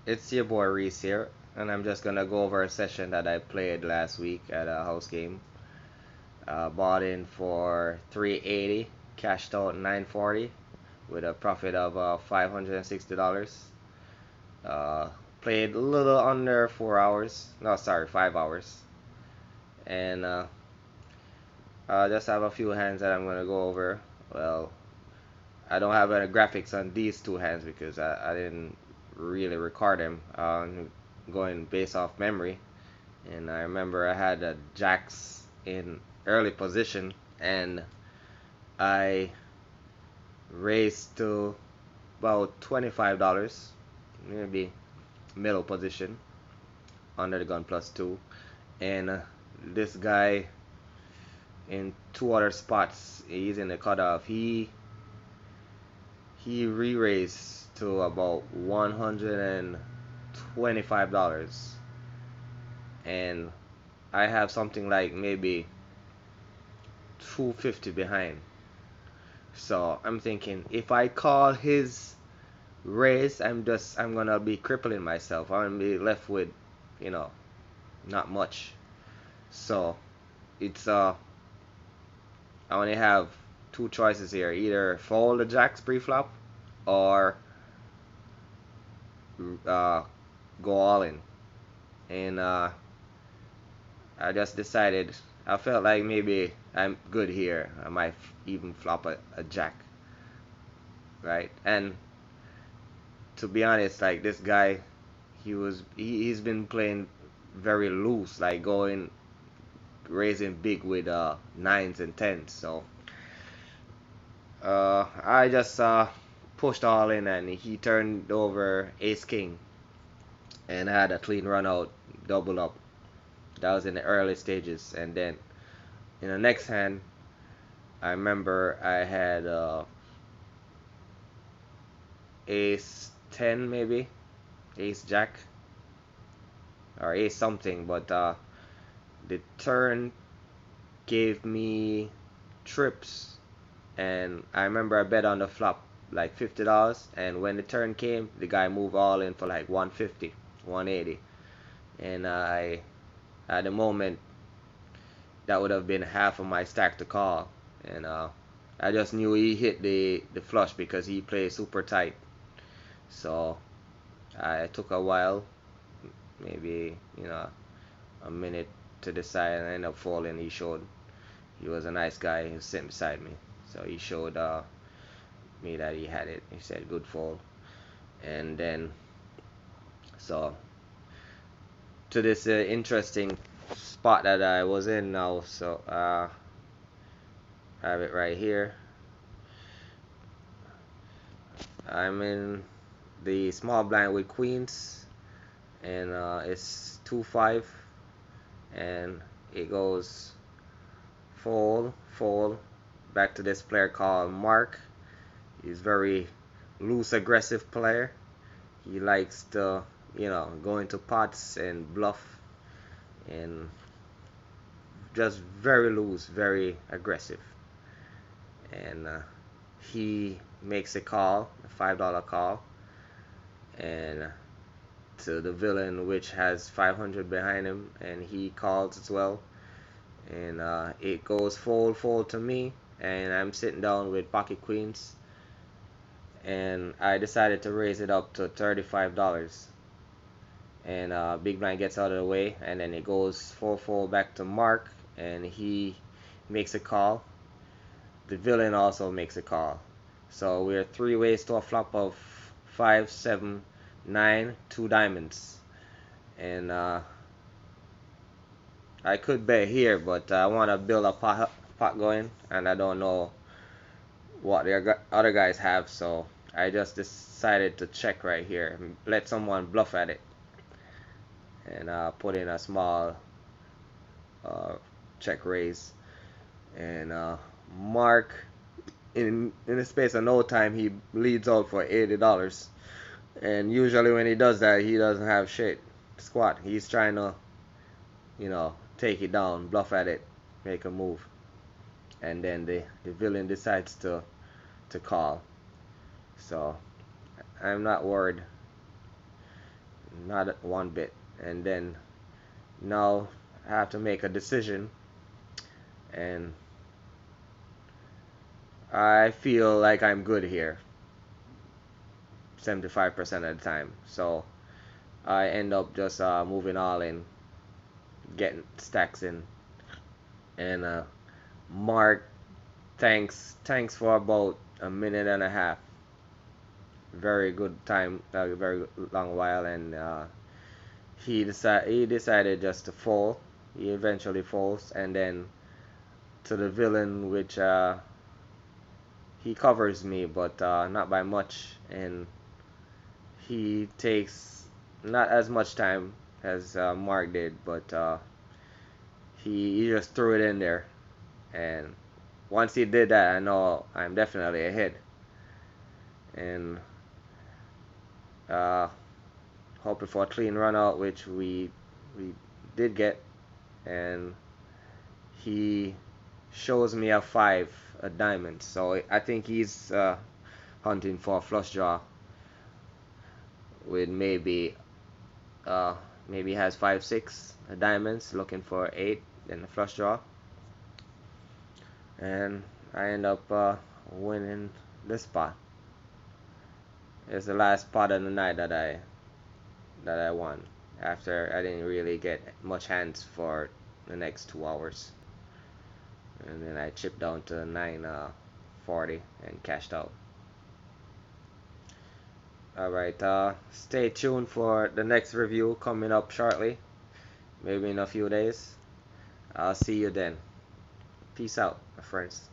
It's your boy Reese here, and I'm just gonna go over a session that I played last week at a house game. Bought in for 380, cashed out 940 with a profit of $560. Uh, Played a little under 4 hours. No, sorry, 5 hours. And I just have a few hands that I'm gonna go over. Well, I don't have any graphics on these two hands because I didn't really record them. Going based off memory. And I remember I had a jacks in early position, and I raised to about $25, maybe middle position under the gun plus two. And this guy in two other spots, he's in the cutoff. He re-raised to about $125, and I have something like maybe 250 behind. So I'm thinking if I call his raise, I'm gonna be crippling myself. I'm gonna be left with, you know, not much. So it's I only have two choices here: either fold the jacks pre-flop or uh, go all in. And I just decided I felt like maybe I'm good here. I might even flop a jack, right? And to be honest, like this guy, he's been playing very loose, like going raising big with nines and tens. So I just pushed all in, and he turned over ace king and had a clean run out, double up. That was in the early stages, and then in the next hand, I remember I had ace 10 maybe, ace jack, or ace something, but the turn gave me trips, and I remember I bet on the flop like $50, and when the turn came, the guy moved all in for like 150, 180, and I at the moment that would have been half of my stack to call, and I just knew he hit the flush because he played super tight. So I took a while, maybe a minute to decide, and I ended up falling. He was a nice guy. He was sitting beside me, so he showed me that he had it. He said good fall, and then so to this interesting spot that I was in now. So I have it right here. I'm in the small blind with queens, and it's 2-5, and it goes fold, fold. Back to this player called Mark. He's very loose, aggressive player. He likes to, go into pots and bluff, and just very loose, very aggressive. And he makes a call, a $5 call, and to the villain, which has 500 behind him, and he calls as well. And it goes fold, fold to me, and I'm sitting down with pocket queens, and I decided to raise it up to $35. And big blind gets out of the way, and then it goes 4-4 back to Mark, and he makes a call. The villain also makes a call. So we're three ways to a flop of 5, 7, 9, two diamonds. And I could bet here, but I want to build a pot going, and I don't know what the other guys have, so I just decided to check right here, let someone bluff at it, and put in a small uh, check raise. And Mark, in the space of no time, he leads out for $80. And usually when he does that, he doesn't have shit squat. He's trying to, take it down, bluff at it, make a move, and then the villain decides to call. So I'm not worried. not one bit. And then now I have to make a decision, and I feel like I'm good here 75% of the time. So I end up just moving all in, getting stacks in, and Mark, thanks for about a minute and a half. Very good time, very long while, and he decided just to fall. He eventually falls, and then to the villain, which he covers me, but not by much, and he takes not as much time as Mark did, but he just threw it in there, and once he did that, I know I'm definitely ahead, and uh, hoping for a clean run out, which we did get, and he shows me a five, a diamond. So I think he's hunting for a flush draw with uh, maybe has 5 6 diamonds, looking for 8 in the flush draw, and I end up winning this spot. It's the last spot of the night that I won. After I didn't really get much hands for the next 2 hours, and then I chipped down to 940 and cashed out. Alright, stay tuned for the next review coming up shortly, maybe in a few days. I'll see you then. Peace out, my friends.